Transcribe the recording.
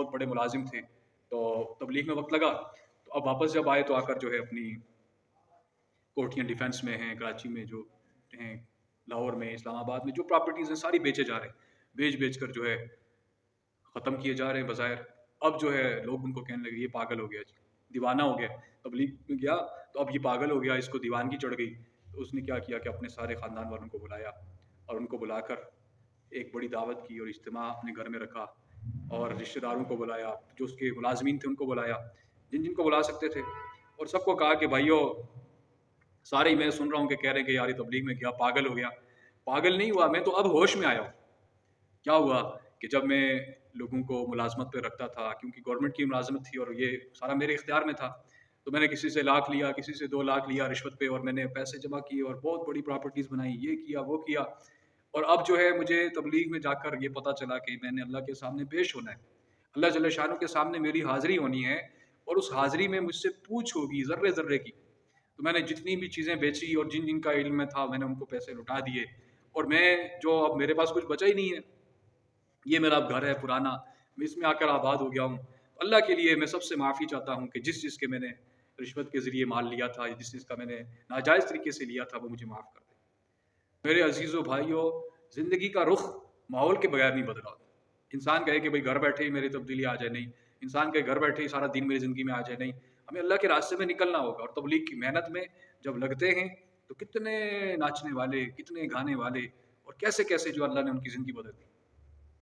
بہت بڑے ملازم تھے، تو تبلیغ میں وقت لگا، تو اب واپس جب آئے تو آ کر جو ہے اپنی کوٹھیاں ڈیفینس میں ہیں، کراچی میں جو ہیں، لاہور میں، اسلام آباد میں جو پراپرٹیز ہیں ساری بیچے جا رہے ہیں، بیچ کر جو ہے ختم کیے جا رہے ہیں بظاہر۔ اب جو ہے لوگ ان کو کہنے لگے یہ پاگل ہو گیا جی، دیوانہ ہو گیا۔ تبلیغ میں گیا تو اب یہ پاگل ہو گیا، اس کو دیوانگی چڑھ گئی، تو اس نے کیا کیا کہ اپنے سارے خاندان والوں کو بلایا اور ان کو بلا کر ایک بڑی دعوت کی اور اجتماع اپنے گھر میں رکھا، اور رشتہ داروں کو بلایا، جو اس کے ملازمین تھے ان کو بلایا، جن جن کو بلا سکتے تھے، اور سب کو کہا کہ بھائیو، سارے ہی میں سن رہا ہوں کہ کہہ رہے ہیں کہ یار یہ تبلیغ میں گیا پاگل ہو گیا۔ پاگل نہیں ہوا، میں تو اب ہوش میں آیا ہوں۔ کیا ہوا کہ جب میں لوگوں کو ملازمت پہ رکھتا تھا، کیونکہ گورنمنٹ کی ملازمت تھی اور یہ سارا میرے اختیار میں تھا، تو میں نے کسی سے لاکھ لیا، کسی سے 2 لاکھ لیا رشوت پہ، اور میں نے پیسے جمع کیے اور بہت بڑی پراپرٹیز بنائی، یہ کیا وہ کیا، اور اب جو ہے مجھے تبلیغ میں جا کر یہ پتہ چلا کہ میں نے اللہ کے سامنے پیش ہونا ہے، اللہ جل شانہ کے سامنے میری حاضری ہونی ہے، اور اس حاضری میں مجھ سے پوچھ ہوگی ذرے ذرے کی۔ تو میں نے جتنی بھی چیزیں بیچی اور جن جن کا علم میں تھا میں نے ان کو پیسے لٹا دیے، اور میں جو اب میرے پاس کچھ بچا ہی نہیں ہے، یہ میرا اب گھر ہے پرانا، میں اس میں آ کر آباد ہو گیا ہوں۔ اللہ کے لیے میں سب سے معافی چاہتا ہوں کہ جس چیز کے میں نے رشوت کے ذریعے مال لیا تھا، جس چیز کا میں نے ناجائز طریقے سے لیا تھا، وہ مجھے معاف کر دے۔ میرے عزیزو بھائیو، زندگی کا رخ ماحول کے بغیر نہیں بدلا ہوتا۔ انسان کہے کہ بھائی گھر بیٹھے ہی میری تبدیلی آ جائے، نہیں۔ انسان کے گھر بیٹھے ہی سارا دین میری زندگی میں آ جائے، نہیں۔ ہمیں اللہ کے راستے میں نکلنا ہوگا، اور تبلیغ کی محنت میں جب لگتے ہیں تو کتنے ناچنے والے، کتنے گانے والے، اور کیسے کیسے جو اللہ نے ان کی زندگی بدل دی۔